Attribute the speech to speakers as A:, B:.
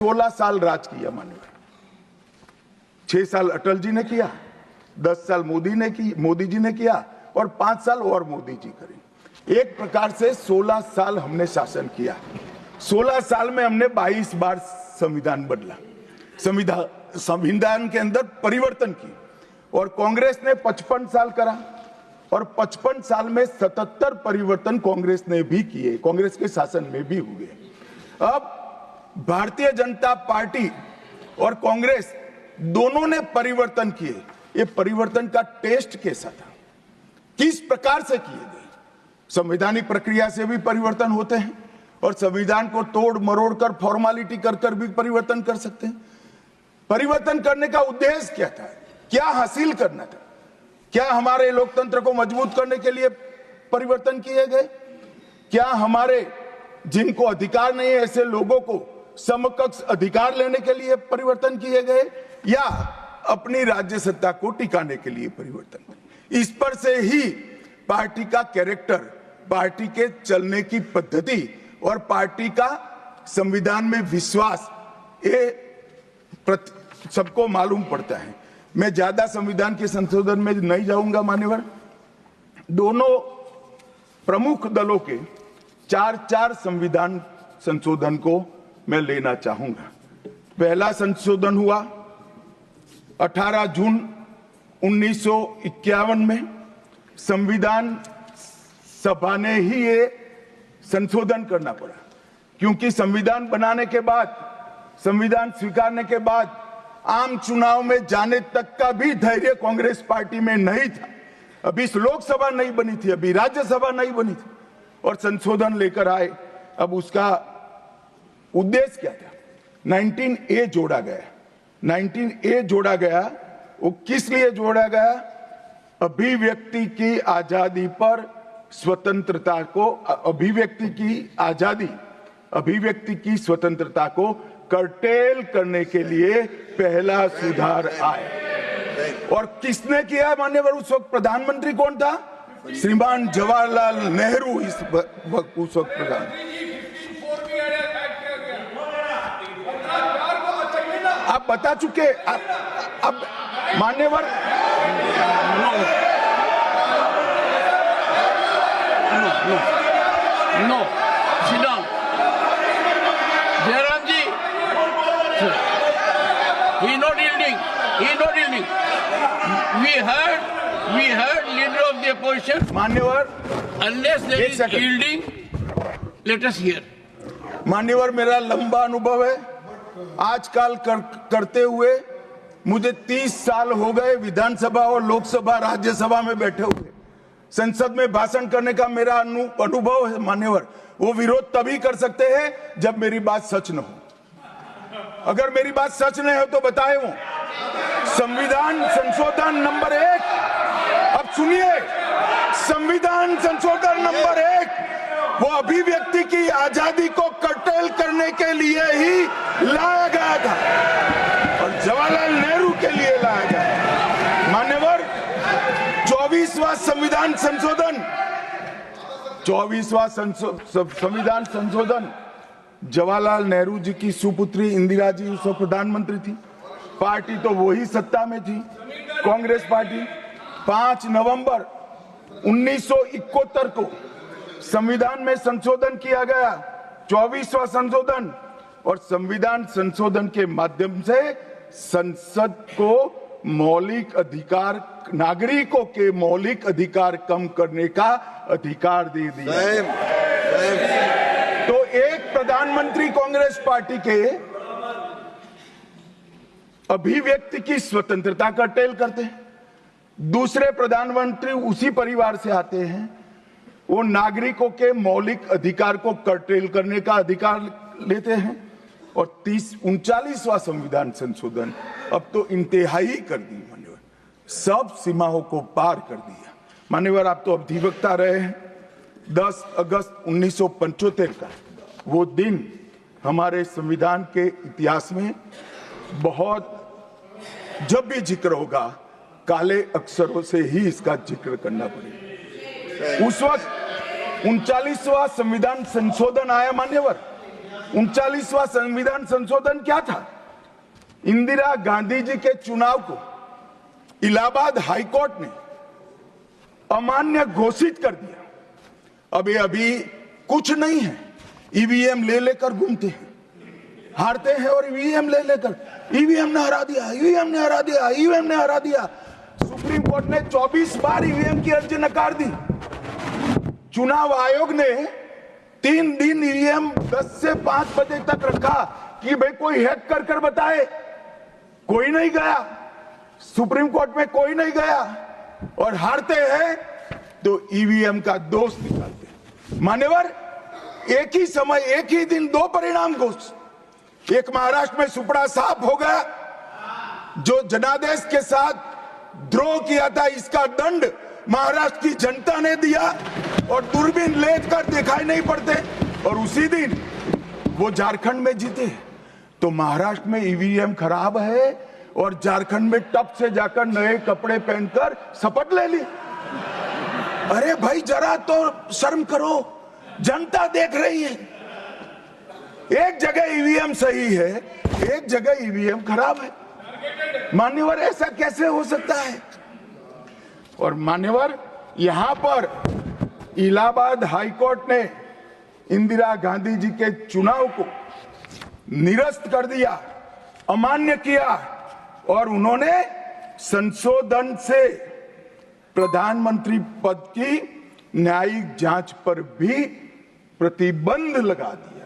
A: 16 साल राज किया माननीय। 6 साल अटल जी ने किया, 10 साल मोदी जी ने किया और 5 साल और मोदी जी करें। एक प्रकार से 16 साल हमने शासन किया। 16 साल में हमने 22 बार संविधान बदला, संविधान के अंदर परिवर्तन की, और कांग्रेस ने 55 साल करा और 55 साल में 77 परिवर्तन कांग्रेस ने भी किए, कांग्रेस के शासन में भी हुए। अब भारतीय जनता पार्टी और कांग्रेस दोनों ने परिवर्तन किए। ये परिवर्तन का टेस्ट कैसा था, किस प्रकार से किए गए? संवैधानिक प्रक्रिया से भी परिवर्तन होते हैं और संविधान को तोड़ मरोड़ कर फॉर्मेलिटी कर भी परिवर्तन कर सकते हैं। परिवर्तन करने का उद्देश्य क्या था, क्या हासिल करना था? क्या हमारे लोकतंत्र को मजबूत करने के लिए परिवर्तन किए गए? क्या हमारे जिनको अधिकार नहीं है ऐसे लोगों को समकक्ष अधिकार लेने के लिए परिवर्तन किए गए, या अपनी राज्य सत्ता को टिकाने के लिए परिवर्तन? इस पर से ही पार्टी का कैरेक्टर, पार्टी के चलने की पद्धति और पार्टी का संविधान में विश्वास, ये सबको मालूम पड़ता है। मैं ज्यादा संविधान के संशोधन में नहीं जाऊंगा मान्यवर। दोनों प्रमुख दलों के 4 संविधान संशोधन को मैं लेना चाहूंगा। पहला संशोधन हुआ 18 जून 1951 में। संविधान सभा ने ही ये संशोधन करना पड़ा, क्योंकि संविधान बनाने के बाद, संविधान स्वीकारने के बाद आम चुनाव में जाने तक का भी धैर्य कांग्रेस पार्टी में नहीं था। अभी लोकसभा नहीं बनी थी, अभी राज्यसभा नहीं बनी थी और संशोधन लेकर आए। अब उसका उद्देश्य क्या था? 19A जोड़ा गया। 19A जोड़ा गया, वो किस लिए जोड़ा गया? अभिव्यक्ति की आजादी पर स्वतंत्रता को, अभिव्यक्ति की आजादी, अभिव्यक्ति की स्वतंत्रता को कर्टेल करने के लिए पहला सुधार आया। और किसने किया मान्यवर? उस वक्त प्रधानमंत्री कौन था? श्रीमान जवाहरलाल नेहरू उस वक्त प्रधान। आप बता चुके। अब मान्यवर
B: no sit down. Jairam ji, he not yielding. We heard leader of the opposition.
A: मान्यवर,
B: Unless there is yielding, let us hear.
A: मान्यवर, मेरा लंबा अनुभव है। आजकल करते हुए मुझे 30 साल हो गए विधानसभा और लोकसभा राज्यसभा में बैठे हुए। संसद में भाषण करने का मेरा अनुभव है मान्यवर। वो विरोध तभी कर सकते हैं जब मेरी बात सच न हो। अगर मेरी बात सच नहीं हो तो बताए वो। संविधान संशोधन नंबर 1, अब सुनिए, संविधान संशोधन नंबर 1 वो अभिव्यक्ति की आजादी को कर्टेल करने के लिए ही लाया गया था और जवाहरलाल नेहरू के लिए लाया गया। मान्यवर, 24वां संविधान संशोधन, 24वां संविधान संशोधन जवाहरलाल नेहरू जी की सुपुत्री इंदिरा जी उस वक्त प्रधानमंत्री थी। पार्टी तो वही सत्ता में थी, कांग्रेस पार्टी। 5 नवंबर 1971 को संविधान में संशोधन किया गया, 24वां संशोधन। और संविधान संशोधन के माध्यम से संसद को मौलिक अधिकार, नागरिकों के मौलिक अधिकार कम करने का अधिकार दे दिया। तो एक प्रधानमंत्री कांग्रेस पार्टी के अभिव्यक्ति की स्वतंत्रता का टेल करते हैं, दूसरे प्रधानमंत्री उसी परिवार से आते हैं, वो नागरिकों के मौलिक अधिकार को कर्टेल करने का अधिकार लेते हैं। और 39वां संविधान संशोधन अब तो इंतहाई कर दी मान्यवर, सब सीमाओं को पार कर दिया। मान्यवर, आप तो अधिवक्ता रहे हैं। 10 अगस्त 1975 का वो दिन हमारे संविधान के इतिहास में बहुत, जब भी जिक्र होगा काले अक्षरों से ही इसका जिक्र करना पड़ेगा। उस वक्त 39वां संविधान संशोधन आया मान्यवर, 39वां संविधान संशोधन क्या था? इंदिरा गांधी जी के चुनाव को इलाहाबाद हाईकोर्ट ने अमान्य घोषित कर दिया। अब ये अभी कुछ नहीं है, ईवीएम ले लेकर घूमते हैं, हारते हैं और ईवीएम ले लेकर, ईवीएम ने हरा दिया, ईवीएम ने हरा दिया, ईवीएम ने हरा दिया। सुप्रीम कोर्ट ने 24 बार ईवीएम की अर्जी नकार दी। चुनाव आयोग ने 3 दिन ईवीएम 10 से 5 बजे तक रखा कि भाई कोई हैक कर कर बताए। कोई नहीं गया, सुप्रीम कोर्ट में कोई नहीं गया, और हारते हैं तो ईवीएम का दोष निकालते हैं। मान्यवर, एक ही समय, एक ही दिन 2 परिणाम घोषित। एक महाराष्ट्र में सुपड़ा साफ हो गया, जो जनादेश के साथ द्रोह किया था, इसका दंड महाराष्ट्र की जनता ने दिया और दूरबीन लेकर दिखाई नहीं पड़ते, और उसी दिन वो झारखंड में जीते। तो महाराष्ट्र में ईवीएम खराब है और झारखंड में टप से जाकर नए कपड़े पहनकर शपथ ले ली। अरे भाई, जरा तो शर्म करो, जनता देख रही है। एक जगह ईवीएम सही है, एक जगह ईवीएम खराब है। मान्यवर, ऐसा कैसे हो सकता है? और मान्यवर, यहां पर इलाहाबाद हाईकोर्ट ने इंदिरा गांधी जी के चुनाव को निरस्त कर दिया, अमान्य किया, और उन्होंने संशोधन से प्रधानमंत्री पद की न्यायिक जांच पर भी प्रतिबंध लगा दिया।